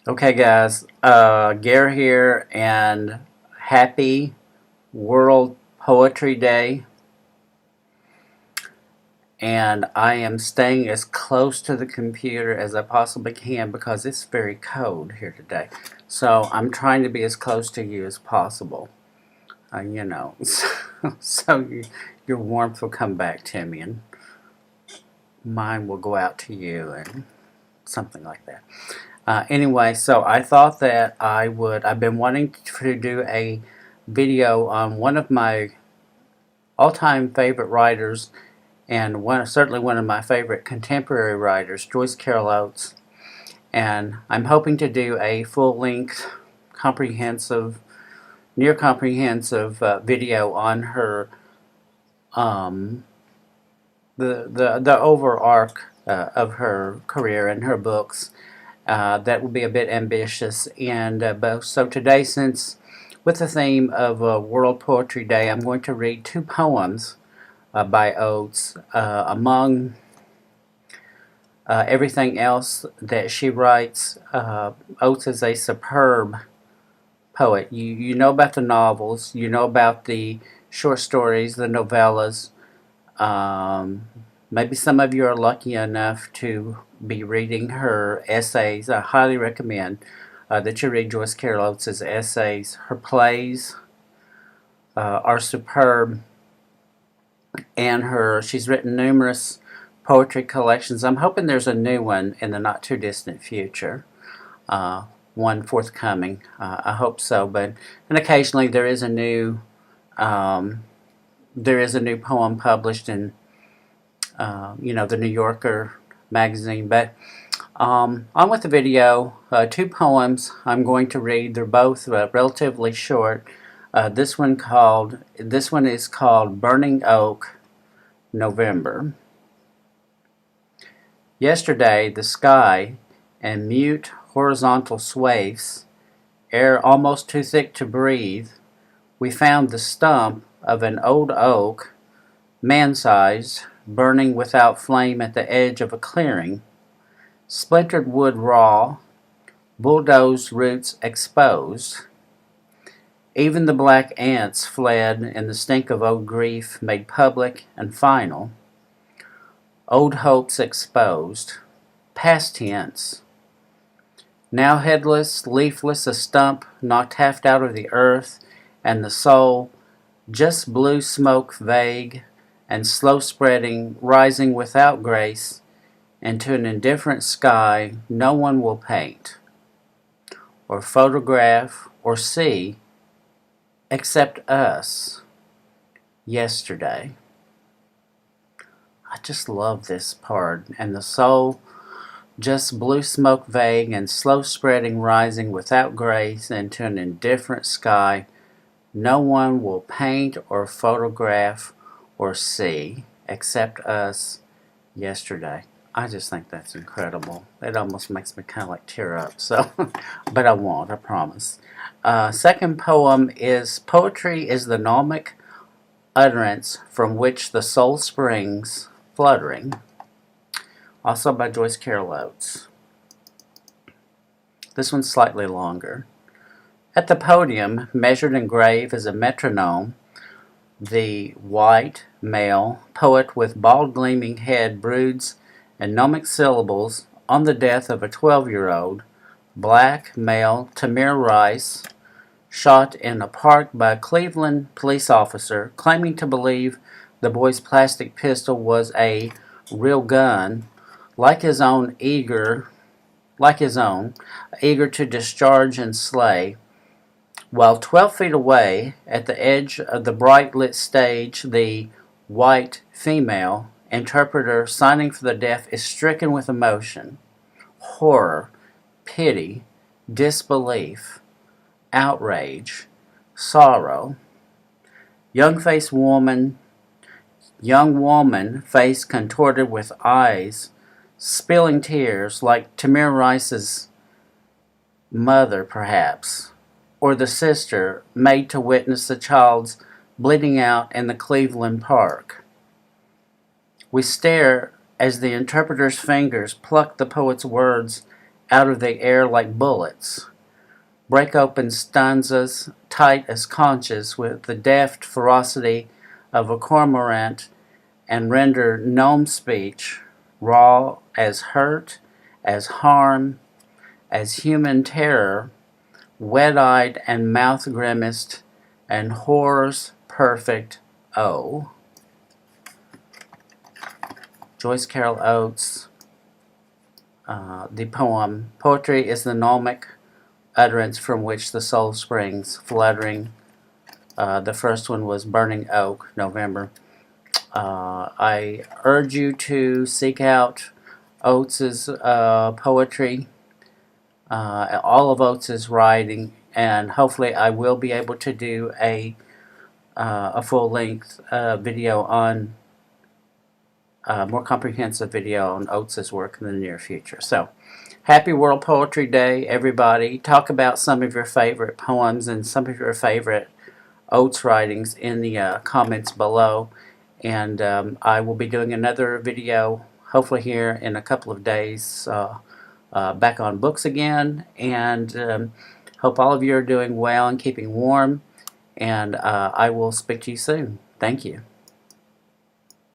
Okay, guys, Gare here, and happy World Poetry Day. And I am staying as close to the computer as I possibly can because it's very cold here today. So I'm trying to be as close to you as possible. So your warmth will come back to me, and mine will go out to you, and something like that. Anyway, so I thought that I've been wanting to do a video on one of my all-time favorite writers, and certainly one of my favorite contemporary writers, Joyce Carol Oates. And I'm hoping to do a full-length, comprehensive, near comprehensive video on her, the over arc of her career and her books. That will be a bit ambitious, and so today, since with the theme of World Poetry Day, I'm going to read two poems by Oates. Among everything else that she writes, Oates is a superb poet. You know about the novels, you know about the short stories, the novellas. Maybe some of you are lucky enough to be reading her essays. I highly recommend that you read Joyce Carol Oates' essays. Her plays are superb, and she's written numerous poetry collections. I'm hoping there's a new one in the not too distant future, one forthcoming. I hope so. And occasionally there is a new poem published in the New Yorker magazine. But on with the video. Two poems I'm going to read. They're both relatively short. This one is called Burning Oak, November. Yesterday, the sky and mute horizontal swathes, air almost too thick to breathe, we found the stump of an old oak, man-sized, burning without flame at the edge of a clearing, splintered wood raw, bulldozed roots exposed. Even the black ants fled in the stink of old grief made public and final. Old hopes exposed, past tense. Now headless, leafless, a stump knocked half out of the earth, and the soul, just blue smoke vague and slow spreading, rising without grace into an indifferent sky no one will paint, or photograph, or see, except us, yesterday. I just love this part. And the soul, just blue smoke vague and slow spreading, rising without grace into an indifferent sky no one will paint or photograph or see except us, yesterday. I just think that's incredible. It almost makes me kind of like tear up. So, but I won't, I promise. Second poem is Poetry is the Gnomic Utterance from which the soul springs, Fluttering. Also by Joyce Carol Oates. This one's slightly longer. At the podium, measured and grave as a metronome, the white, male, poet with bald gleaming head broods in gnomic syllables on the death of a 12-year-old, black, male, Tamir Rice, shot in a park by a Cleveland police officer, claiming to believe the boy's plastic pistol was a real gun, like his own, eager to discharge and slay. While 12 feet away, at the edge of the bright lit stage, the white female interpreter signing for the deaf is stricken with emotion, horror, pity, disbelief, outrage, sorrow. Young woman, face contorted with eyes, spilling tears like Tamir Rice's mother, perhaps, or the sister made to witness the child's bleeding out in the Cleveland park. We stare as the interpreter's fingers pluck the poet's words out of the air like bullets, break open stanzas tight as conches with the deft ferocity of a cormorant, and render gnome speech raw as hurt, as harm, as human terror, wet-eyed and mouth-grimaced, and horror's perfect O. Joyce Carol Oates, the poem. Poetry is the gnomic utterance from which the soul springs. Fluttering. The first one was Burning Oak, November. I urge you to seek out Oates's poetry, all of Oates's writing, and hopefully I will be able to do a full-length video on more comprehensive video on Oates's work in the near future. So, happy World Poetry Day, everybody. Talk about some of your favorite poems and some of your favorite Oates writings in the comments below. And I will be doing another video, hopefully here in a couple of days, back on books again. And hope all of you are doing well and keeping warm. And I will speak to you soon. Thank you.